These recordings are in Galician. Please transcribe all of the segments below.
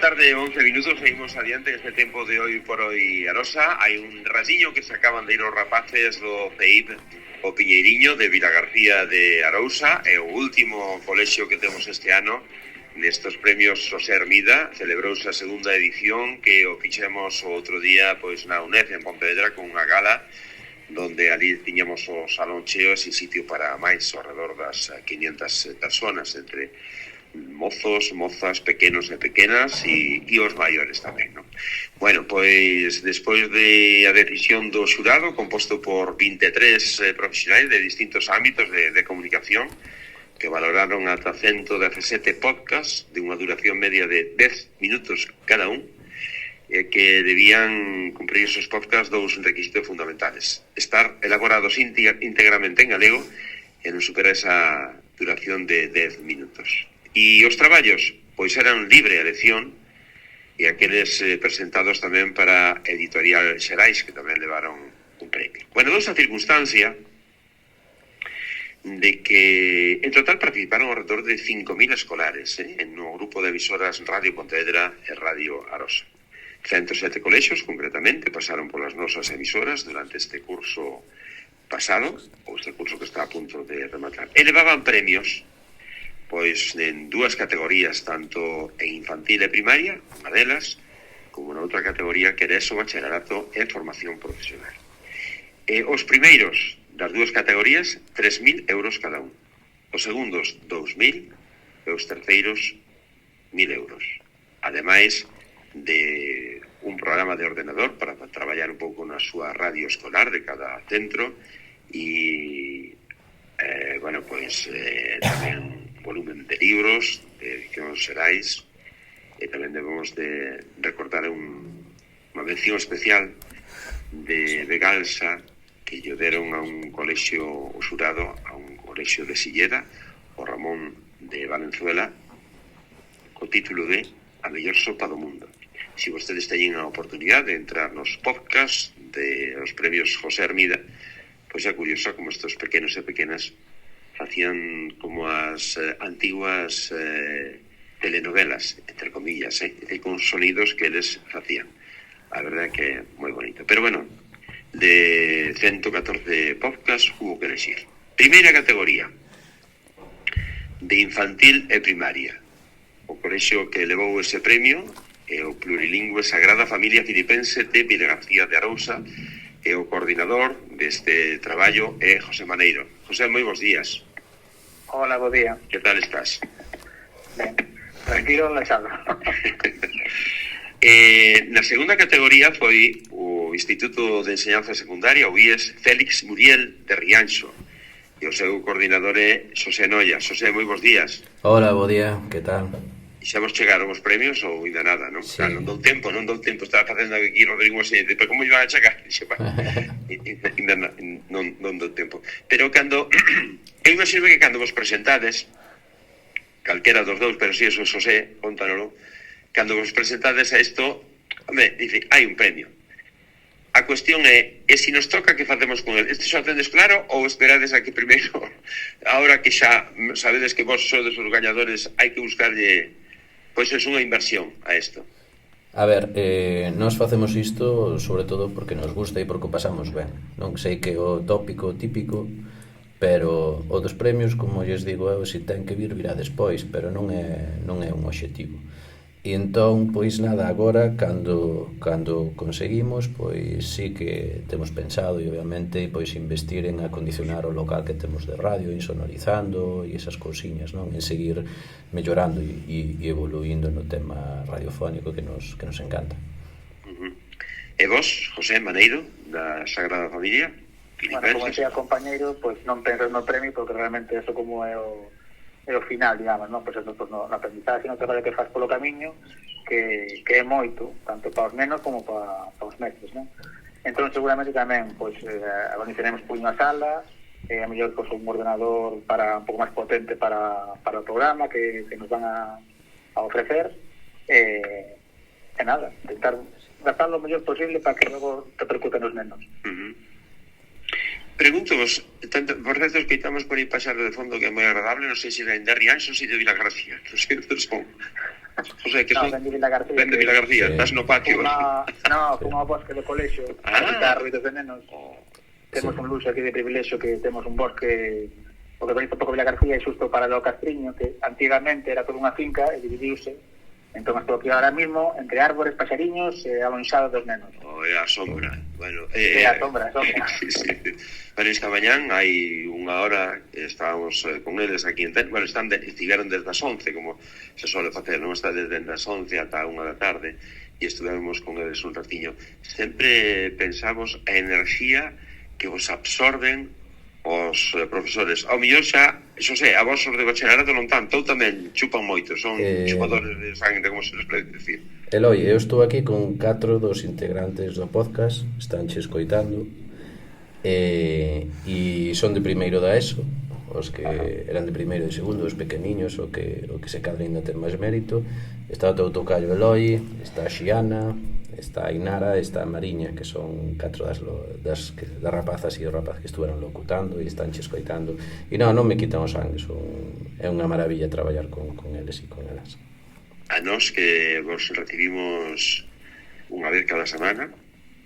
tarde, 11 minutos, seguimos adiante este tempo de hoy por hoy Arosa. Hai un rasiño que se acaban de ir os rapaces do CEIP, o Piñeiriño de Vilagarcía de Arousa, e o último colexio que temos este ano nestos premios Xosé Hermida. Celebrouse a segunda edición que o fixemos o outro día pois na UNED en Pontevedra con unha gala donde ali tiñamos o salón cheo e sitio para máis ao redor das 500 personas entre mozos, mozas, pequenos e pequenas e os maiores tamén, non? Bueno, pois despois de a decisión do xurado composto por 23 profesionais de distintos ámbitos de comunicación que valoraron ata 117 podcasts de unha duración media de 10 minutos cada un, que debían cumprir esos podcasts dous requisitos fundamentales: estar elaborados íntegramente en galego e non superar esa duración de 10 minutos. E os traballos, pois eran libre a elección, e aqueles presentados tamén para Editorial Xerais, que tamén levaron un premio. Bueno, dousa circunstancia de que en total participaron alrededor de 5.000 escolares en un grupo de emisoras Radio Pontevedra e Radio Arosa. 107 colexios, concretamente, pasaron polas nosas emisoras durante este curso pasado, ou este curso que está a punto de rematar. E levaban premios pois en dúas categorías, tanto en infantil e primaria, unha delas, como na outra categoría que era eso, bacharelato e formación profesional. E os primeiros das dúas categorías, 3.000 euros cada un. Os segundos, 2.000, e os terceiros, 1.000 euros. Ademais de un programa de ordenador para traballar un pouco na súa radio escolar de cada centro e, bueno, pois tamén volumen de libros de edicións Xerais, e tamén debemos de recordar unha mención especial de Begalsa que lle deron a un colexio usurado, a un colexio de Silleda, o Ramón de Valenzuela, co título de A mellor sopa do mundo. Se vostedes teñen a oportunidade de entrar nos podcasts de os premios Xosé Hermida, pois é curioso como estes pequenos e pequenas facían como as antiguas telenovelas, entre comillas, con sonidos que eles facían. A verdade é que é moi bonito. Pero bueno, de 114 podcasts hubo que elegir. Primeira categoría, de infantil e primaria. O colexio que levou ese premio é o plurilingüe Sagrada Familia Filipense de Vilagarcía de Arousa, e o coordinador deste traballo é José Maneiro. José, moi bons días. Hola, bo día. Que tal estás? Ben, tranquilo, relaxado. Na segunda categoría foi o Instituto de Enseñanza Secundaria, o IES Félix Muriel de Rianxo, e o seu coordinador é Xosé Noia. Xosé, moi bons días. Hola, bo día, que tal? E xa vos chegaron os premios ou ainda nada, non? Sí. Claro, non dou tempo, estaba facendo aquí Rodrigo Xente, pero como iban a chegar? Dixe, ainda non dou tempo. Pero cando, eu imagino que cando vos presentades, calquera dos dous, pero si eso Xosé, contanolo, cando vos presentades a isto, home, dice, hai un premio. A cuestión é se nos toca, que facemos con el? Este xa tendes claro ou esperades a que primeiro, ahora que xa sabedes que vos sodes os gañadores, hai que buscarlle, pois é unha inversión a isto? A ver, nós facemos isto sobre todo porque nos gusta e porque o pasamos ben. Non sei que o tópico típico, pero o dos premios, como lles digo eu, se ten que vir, virá despois, pero non é un obxectivo. E entón, pois nada, agora, cando conseguimos, pois sí que temos pensado, e obviamente, pois investir en acondicionar o local que temos de radio, insonorizando, e esas cousiñas, non? En seguir mellorando e evoluindo no tema radiofónico que nos encanta. E vos, José Maneiro, da Sagrada Familia? Bueno, como decía compañeiro, pois non pensas no premio, porque realmente eso como é o final, digamos, non? Pois eso, no aprendizaxe, no traballo que faz polo camiño, que é moito, tanto para os nenos como para os mestres, non? Entón, seguramente tamén, pois, organizaremos por unha sala, a mellor, pois, un ordenador para un pouco máis potente para o programa que nos van a ofrecer, e nada, intentar gastarlo o mellor posible para que logo repercuten os nenos. Pregunto-vos, por certo, escoitamos por aí pasar de fondo que é moi agradable, non sei se de Rianxo ou se de Vilagarcía, non sei onde son. José, que son... Ben de Vila García. Ben de Vila García, Sí. estás no patio. Como bosque de colexio, a ruidos de nenos. Temos un luxo aquí de privilexio que temos un bosque, o que conhezo pouco Vila García, é xusto para o Castriño, que antigamente era toda unha finca e dividiuse. Entón estou aquí ahora mismo entre árbores, paxariños e alonxado dos nenos. É a sombra. Bueno, É a sombra. sí. Pero esta mañán hai unha hora estábamos con eles aquí en Bueno, estiveron desde as 11, como se suele facer, non? Está desde as 11 ata 1 da tarde e estuvemos con eles un ratiño. Sempre pensamos a enerxía que vos absorben os profesores. Ao mellor xa, Xosé, a vos os de bacharelato non tanto, ou tamén chupan moito, son chupadores de sangue, como se les pode decir. Eloi, eu estou aquí con 4 dos integrantes do podcast, estánche escoitando, e son de primeiro da ESO, os que eran de primeiro e segundo, os pequeniños, o que se cadra ainda ten máis mérito. Está o teu tocayo Eloi, está a Xiana, está a Ainara e está a Mariña, que son 4 das rapazas e os rapazes que estuveron locutando e están escoitando. E non me quitan o sangue, é unha maravilla traballar con eles e con elas. A nós que vos recibimos unha vez cada semana,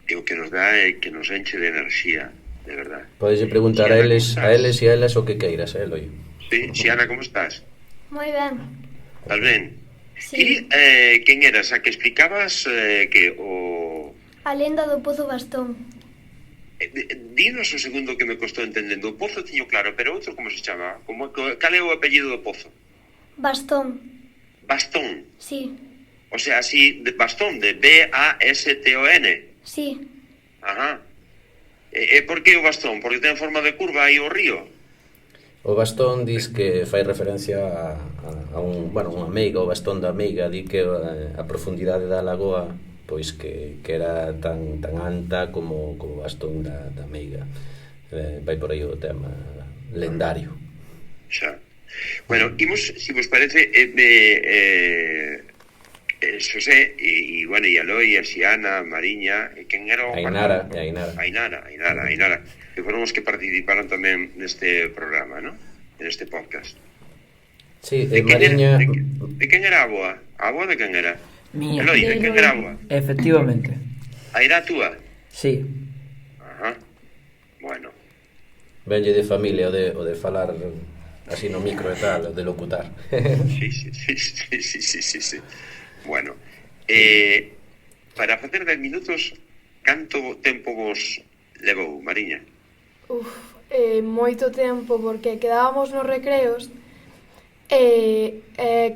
e o que nos dá é que nos enche de enerxía, de verdad. Podes preguntar a eles e a elas o que queiras, Eloi. Sí, Xiana, como estás? Moi ben. Estás ben? Sí. E quen eras a que explicabas que o... A lenda do Pozo Bastón. Dinos o segundo que me costou entendendo. O Pozo tiño claro, pero outro como se chama? Cal é o apellido do Pozo? Bastón. Bastón. Sí. O sea, así, de Bastón, de B-A-S-T-O-N. Sí. Ajá. E por que o Bastón? Porque ten forma de curva aí o río? O bastón dis que fai referencia a unha meiga, o bastón da meiga, di que a profundidade da lagoa pois que era tan alta como o bastón da meiga. Vai por aí o tema lendario. Xa. Bueno, imos, se vos parece, Xosé, e Eloi, a Xiana, a Mariña, quen era o... Ainara. Que foron os que participaron tamén neste programa, ¿no? Neste podcast. Sí, Mariña... De quen era a boa? A boa de quen era? Mía. Eloi, de quen era a boa? Efectivamente. A era a túa? Sí. Ajá. Bueno. Venlle de familia o de falar así no micro e tal, o de locutar. Sí. Bueno, para facer 10 minutos, canto tempo vos levou, Mariña? Moito tempo, porque quedábamos nos recreos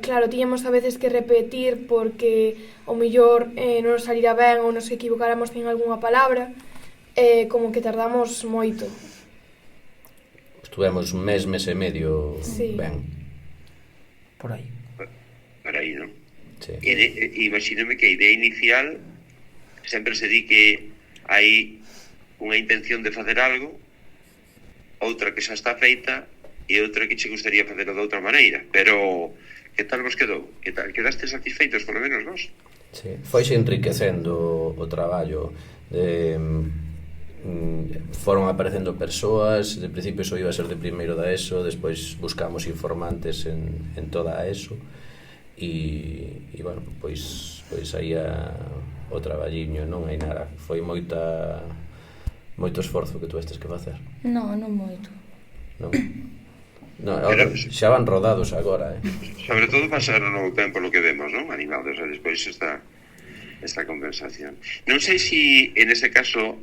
claro, tiñamos a veces que repetir porque o mellor non nos salira ben ou nos equivocáramos en algunha palabra, como que tardamos moito. Estuvemos un mes e medio ben. Por aí. Por aí, non? Sí. Imagínome que a idea inicial sempre se di que hai unha intención de facer algo, outra que xa está feita e outra que che gustaría facelo de outra maneira, pero que tal vos quedou? Que tal? Quedaste satisfeitos, por lo menos vos? Sí, foise enriquecendo o traballo foron aparecendo persoas, de principio só iba a ser de primeiro da ESO, despois buscamos informantes en toda a ESO e bueno, pois aí o traballiño, non hai nada, foi moito esforzo que tu estes que facer. Non moito. Non, xa van rodados agora, Sobre todo pasaron o tempo lo que vemos, non? Animados, e despois esta compensación. Non sei se en ese caso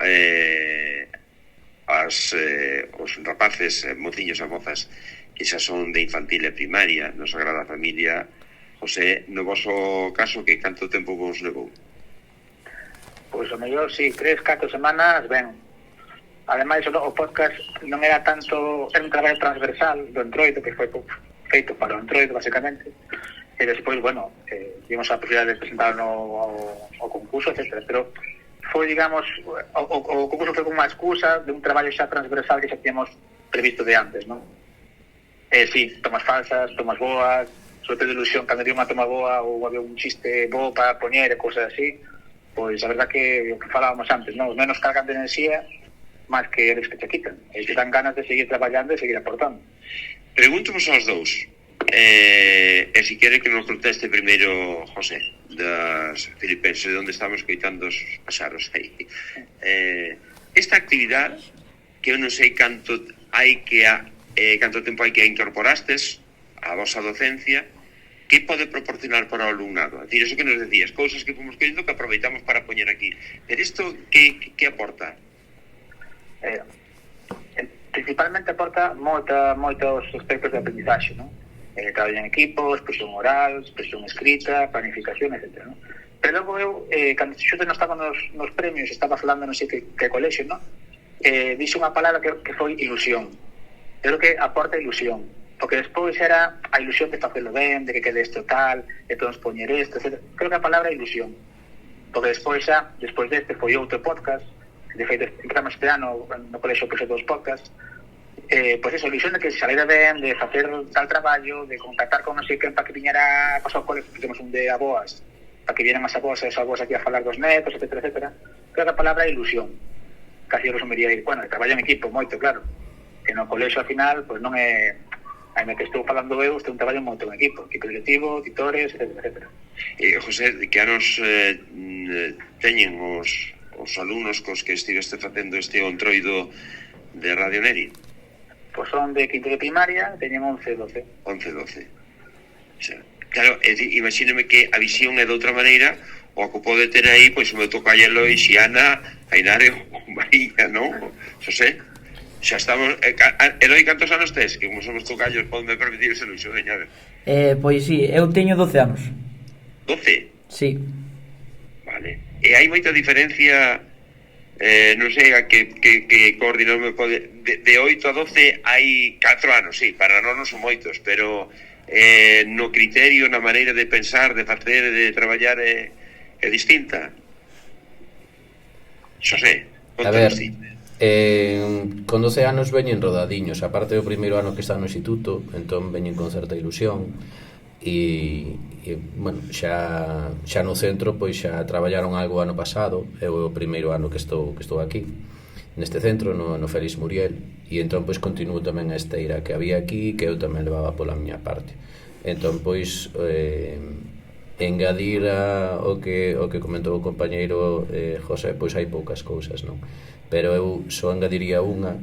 os rapaces, mociños e mozas que xa son de infantil e primaria no Sagrada Familia, José, no voso caso, que canto tempo vos levou? Pois o mellor, si, 3-4 semanas, ben. Ademais, o podcast non era tanto, era un traballo transversal do Entroido, que foi feito para o Entroido, basicamente, e despois, bueno, vimos a posibilidade de presentar ao concurso, etc. Pero foi, digamos, o concurso foi como unha excusa de un traballo xa transversal que xa tínhamos previsto de antes, non? Sí, tomas falsas, tomas boas, sobre todo ilusión, cando había unha toma boa ou había un chiste bo para poñer e cosas así, pois a verdad que o que falábamos antes, non? Os menos cargan de enerxía máis que eles que te quitan, e que dan ganas de seguir traballando e seguir aportando. Pregunto-vos aos dous, E se quere que nos conteste primeiro José das Filipenses, de onde estamos coitando os paxaros aí. Esta actividade que eu non sei canto tempo hai que incorporastes a vosa docencia, que pode proporcionar para o alumnado? É dicir, eso que nos decías, cousas que fomos querendo que aproveitamos para poñer aquí. Pero isto que aporta? Principalmente aporta moitos aspectos de aprendizaxe, non? Traballo en equipo, expresión oral, expresión escrita, planificación, etc. ¿no? Pero logo eu, cando xusto non estaba nos premios, estaba falando non sei que colexio, ¿no? Dixo unha palabra que foi ilusión. Eu creo que aporta ilusión, porque despois era a ilusión de facelo ben, de que quede isto tal, de todos poñer isto, etc. Creo que a palabra é ilusión, porque despois deste foi outro podcast, de feito empezamos este ano no colexio por dos podcasts, pois eso, ilusión de que se salera ben, de facer tal traballo, de contactar con non sei quen para que viñera a pasar o cole, que temos un de aboas, para que vieran as aboas e os aboas aquí a falar dos netos, etc. Creo que a palabra é ilusión. Casi eu resumiría aí, bueno, traballo en equipo moito, claro, que no colexio ao final, pois non é, ainda que estou falando eu, estou un traballo moito en equipo directivo, titores, etc. José, que anos teñen os alumnos cos que estiveste facendo este ontroido de Radio Neri? Pois son de quinto de primaria, teñen 11, 12. 11, 12. O sea, claro, imagíneme que a visión é de outra maneira, o que pode ter aí, pois o meu tocallelo e Xiana, Ainare ou María, non? Xosé, xa estamos... Eloi, cantos anos tes? Que como somos tocallos, podeme permitir ese luxo, veña, a ver. Pois sí, eu teño 12 anos. 12? Sí. Vale. E hai moita diferencia, non sei a que coordinarme pode... De 8 a 12 hai 4 anos, sí, para non son moitos, pero no criterio, na maneira de pensar, de facer, de traballar é distinta. Xosé, a ver, con 12 anos veñen rodadiños, aparte do primeiro ano que está no instituto, entón veñen con certa ilusión e bueno, xa no centro pois xa traballaron algo ano pasado, é o primeiro ano que estou aquí neste centro, no Félix Muriel, e entón pois continuo tamén a esteira que había aquí, que eu tamén levaba pola miña parte. Entón pois engadir o que comentou o compañeiro José, pois hai poucas cousas, non? Pero eu só engadiría unha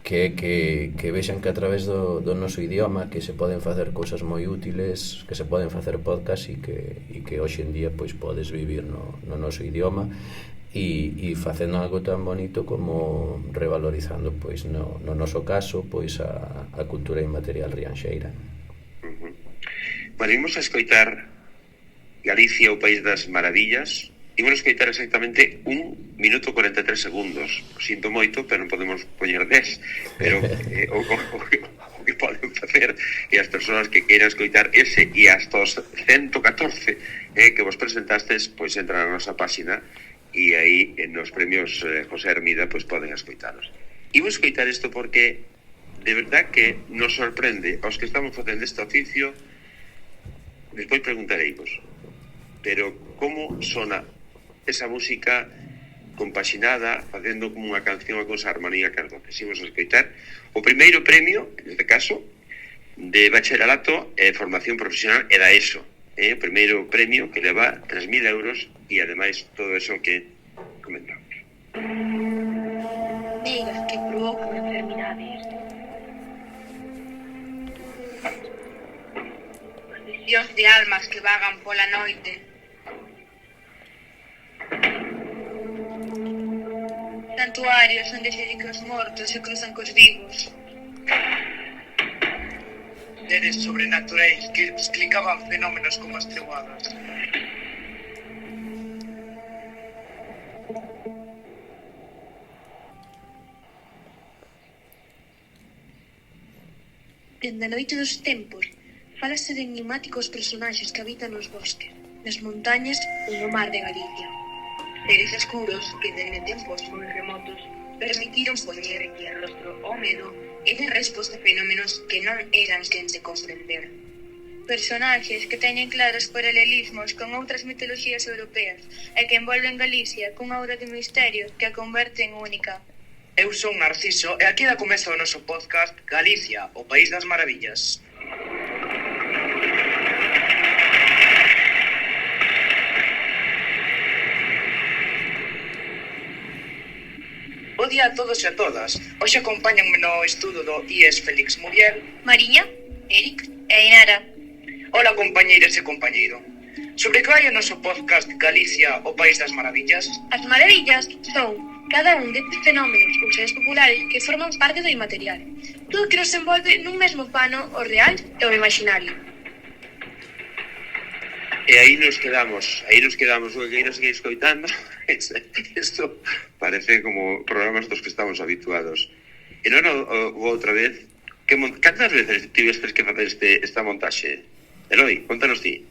que vexan que a través do noso idioma que se poden facer cousas moi útiles, que se poden facer podcast e que hoxe en día pois podes vivir no noso idioma e facendo algo tan bonito como revalorizando pois no noso caso pois a cultura inmaterial rianxeira. Bueno, imos a escoitar Galicia, o País das Maravillas. Imos escoitar exactamente 1 minuto 43 segundos. Sinto moito, pero non podemos poñer 10. Pero o que poden facer e as persoas que queiran escoitar ese e hasta os 114 que vos presentastes, pois entran na nosa páxina e aí nos premios José Hermida pois poden escoitaros. Imos escoitar isto porque de verdad que nos sorprende aos que estamos facendo este oficio. Despois preguntareivos, pero como sona esa música compaxinada, facendo como unha canción con esa armonía que imos a escoitar o primeiro premio, neste caso, de bacharelato e formación profesional e da ESO, o primeiro premio que leva 3.000 euros e ademais todo eso que comentamos. Negas que provocan enfermidades, procesións de almas que vagan pola noite, santuarios onde se di que os mortos se cruzan cos vivos, seres sobrenaturais que explicaban fenómenos como as treboadas. Dende a noite dos tempos, falase de enigmáticos personaxes que habitan nos bosques, nas montañas ou no mar de Galicia. Seres escuros que dende tempos moi remotos permitiron poñerlle rostro ao medo e de resposta a fenómenos que non eran quen de comprender. Personaxes que teñen claros paralelismos con outras mitoloxías europeas e que envolven Galicia cunha aura de misterio que a converte en única. Eu son Narciso e aquí da comeza o noso podcast Galicia, o País das Maravillas. Bo día a todos e a todas. Hoxe acompáñanme no estudo do IES Félix Muriel, Mariña, Eric e Ainara. Ola compañeiras e compañeiro. Sobre que vai o noso podcast Galicia, o País das Maravillas? As maravillas son cada un destes fenómenos ou seres populares que forman parte do inmaterial. Todo que nos envolve nun mesmo pano o real e o imaginario. E aí nos quedamos, o que queira seguir escoitando. Isto parece como programas dos que estamos habituados. E non outra vez, cantas veces tivestes que facer esta montaxe? Eloi, contanos ti.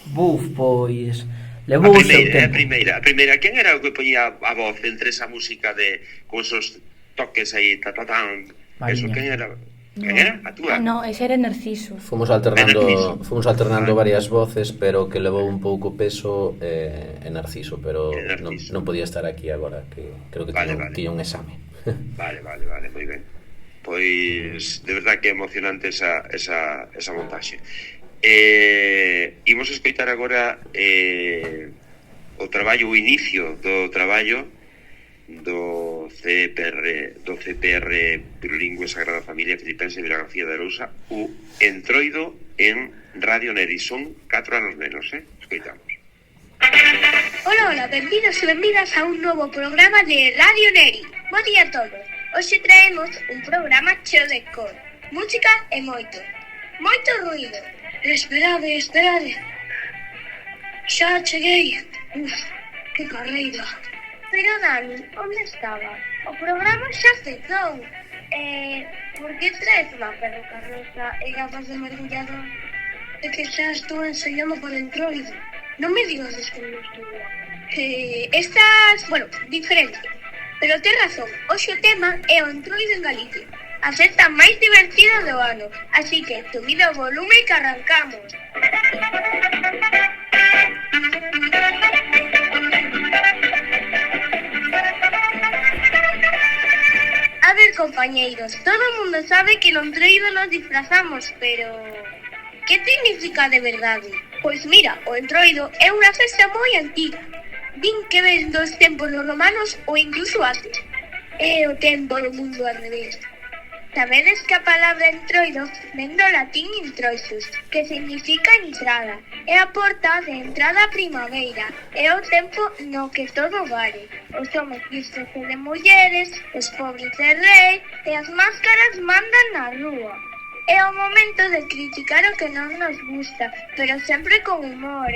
Buf, pois... Levou o seu tempo. A primeira, quen era o que poñía a voz entre esa música con esos toques aí, ta-ta-tan? Eso, quen era? Quen era? A túa? No, ese era Narciso. Fomos alternando varias voces, pero que levou un pouco peso en Narciso, pero non podía estar aquí agora, que creo que tiña un exame. Vale, moi ben. Pois, de verdad que é emocionante esa montaxe. Imos escoitar agora o traballo, o inicio do traballo do CPR Plurilingüe Sagrada Familia Filipense de Vilagarcía de Arousa, o Entroido en Radio Neri. Son 4 anos menos, escoitamos. Hola, benvidos e benvidas a un novo programa de Radio Neri. Bo día a todos. Hoxe traemos un programa cheo de cor, música e moito ruido. Esperade. Xa cheguei. Que carreira. Pero Dani, onde estaba? O programa xa cezou. Por que traes unha ferrocarroza e gafas de mergullador? É que xa estou ensaiando por Entroido. Non me digas que non estuvo. Diferente. Pero ten razón, hoxe o tema é o Entroido en Galicia. A festa máis divertida do ano. Así que, subida o volume que arrancamos. A ver, compañeiros, todo o mundo sabe que no Entroido nos disfrazamos, pero... que significa de verdade? Pois mira, o Entroido é unha festa moi antiga. Din que ven dos tempos romanos ou incluso antes. É o tempo do mundo al revés. Sabedes que a palabra entroido ven do latín introisus, que significa entrada. É a porta de entrada á primavera. É o tempo no que todo vale. Os homens vístense de mulleres, os pobres de rei, e as máscaras mandan na rúa. É o momento de criticar o que non nos gusta, pero sempre con humor,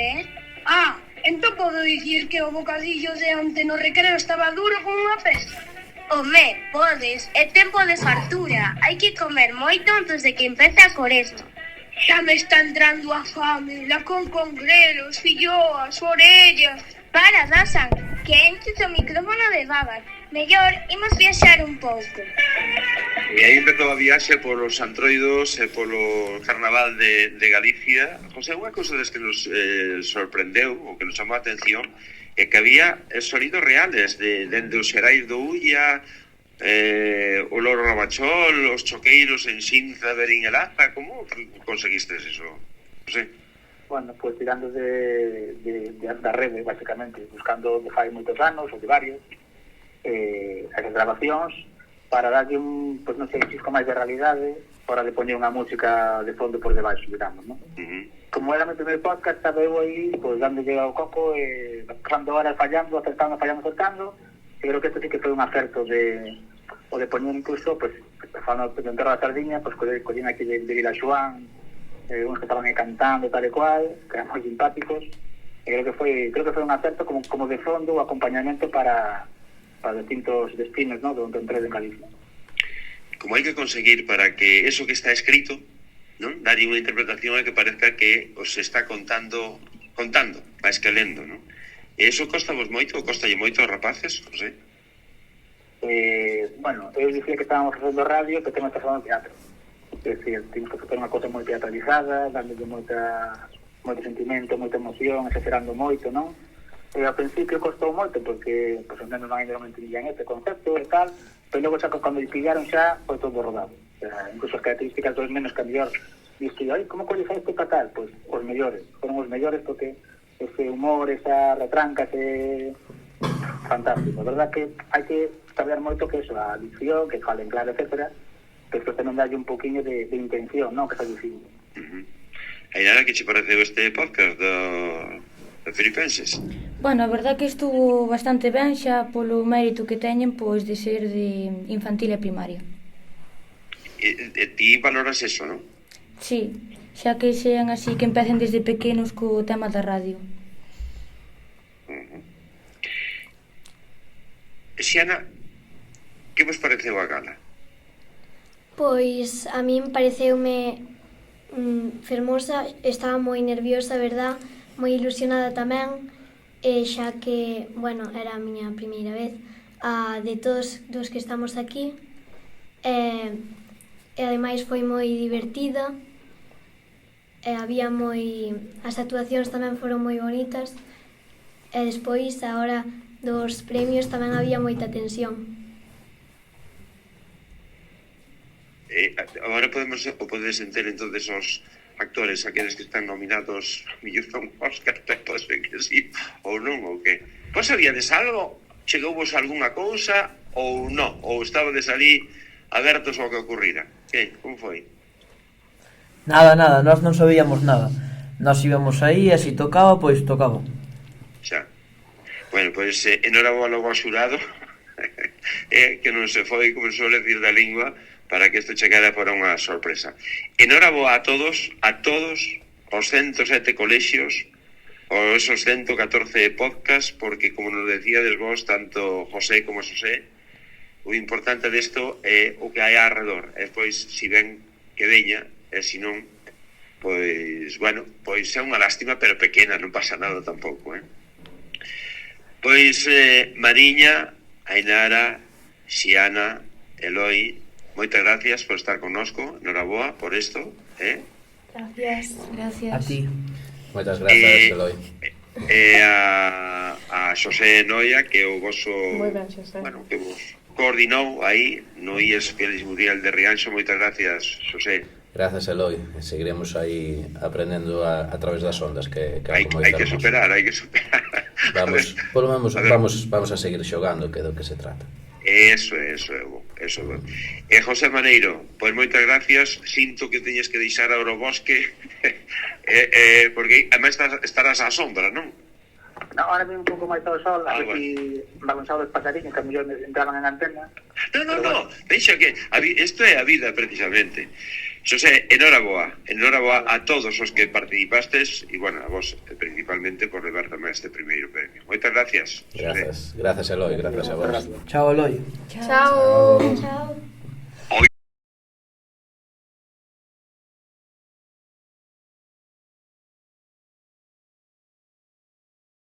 entón podo dicir que o bocadillo de onte no recreo estaba duro con unha pesa. Home, podes, é tempo de fartura. Hai que comer moito antes de que empece a Cuaresma. Xa me está entrando a fame, la con grelos, filloas, orellas. Para, Dasan, que enches o micrófono de babas. Mellor, imos viaxar un pouco. E aí empezou a viaxe polos antroidos e polo carnaval de Galicia. José, unha cousa des que nos sorprendeu, ou que nos chamou a atención, é que había sonidos reales dende os xerais do Ulla, o Loro Rabachol, os choqueiros en Xinza, Berín e Laza. Como conseguistes eso? Non sei. Bueno, pues tirando da rede, basicamente, buscando de fai moitos anos, ou de varios, as grabacións, para darlle un, pues non sei, xisco máis de realidade, para de poñer unha música de fondo por debaixo, digamos, non? Como era o meu primer podcast, estaba eu aí, pues dándolle ao coco, pasando horas fallando, acertando, e creo que isto sí que foi un acerto de poñer incluso, pues, falando de Enterro da Sardiña, pues, collín aquí de Vilaxoán, uns que estaban aí cantando, tal e cual, que eran moi simpáticos, e creo que foi un acerto como de fondo, o acompañamento para distintos destinos, ¿no?, do Entroido en Galicia. Como hai que conseguir para que eso que está escrito, non, darlle unha interpretación e que parezca que os está contando, máis que lendo, non? E eso costa vos moito ou costalle moito aos rapaces, non sei? Bueno, eu dicía que estábamos facendo radio, que temos que facer teatro. É dicir, temos que facer unha cosa moi teatralizada, dándole moito sentimento, moita emoción, exagerando moito, non? E ao principio costou moito porque os nenos non ainda non entendían este concepto e tal, pero logo xa cando pillaron xa foi todo rodado. O sea, incluso as características dos nenos que a mellor diste, como colles isto para tal? Pois os mellores, foron os mellores porque ese humor, esa retranca, fantástico. A verdad que hai que saber moito que eso, a dicción, que falen claro, etcétera, que isto tamén dalle un poquinho de intención, non? Que está dicindo. Ainara, que che pareceu este podcast do Filipenses? Bueno, a verdad que estuvo bastante ben xa polo mérito que teñen pois de ser de infantil e primaria. E ti valoras eso, non? Sí, xa que sean así que empecen desde pequenos co tema da radio. Xiana, que vos pareceu a gala? Pois a min pareceume fermosa, estaba moi nerviosa, verdad, moi ilusionada tamén, e xa que, bueno, era a miña primeira vez de todos dos que estamos aquí, e ademais foi moi divertida, e había as actuacións tamén foron moi bonitas, e despois, a hora dos premios, tamén había moita tensión. Agora podes enter entonces os actores, aqueles que están nominados mellor a un Óscar, pode ser que sí ou non, ou que? Vos sabíades algo? Chegouvos algunha cousa ou non? Ou estabades ali abertos ao que ocurrira? Que? Como foi? Nada, nós non sabíamos nada. Nós íbamos aí e se tocaba, pois tocaba. Xa. Bueno, pois enhoraboa logo ao xurado que non se foi, como se suele decir da lingua, para que isto chegara para unha sorpresa. Enhoraboa a todos os 107 colexios, os esos 114 podcasts, porque, como nos decíades vos, tanto José como Xosé, o importante desto é o que hai alrededor. E pois, si ven que veña, e si non, pois, bueno, pois é unha lástima, pero pequena, non pasa nada tampouco, Pois, Mariña, Ainara, Xiana, Eloi, moitas gracias por estar connosco, enhoraboa por isto, Gracias. Gracias. A ti. Moitas grazas, Eloi. E a Xosé Noia, que o voso, Moi ben, Xosé. bueno, que vos coordinou aí no IES Félix Muriel de Rianxo. Moitas gracias, Xosé. Grazas, Eloi. Seguiremos aí aprendendo a través das ondas, que é algo moi Hai que fermoso. superar. Vamos, polo menos vamos a seguir xogando, que é do que se trata. Eso é bo. E José Maneiro, pois moitas gracias. Sinto que teñes que deixar agora o bosque porque además estarás á sombra, non? No, ahora vem un pouco máis ao sol, a ver si balanzado os pasariños que a mellor entraban en antena. No, deixa que isto é a vida precisamente. Xosé, enhoraboa a todos os que participastes e, bueno, a vos principalmente por levar tamén este primeiro premio. Moitas gracias, Xosé. Grazas, Eloi, grazas a vos. Chao, Eloi. Chao. Chao.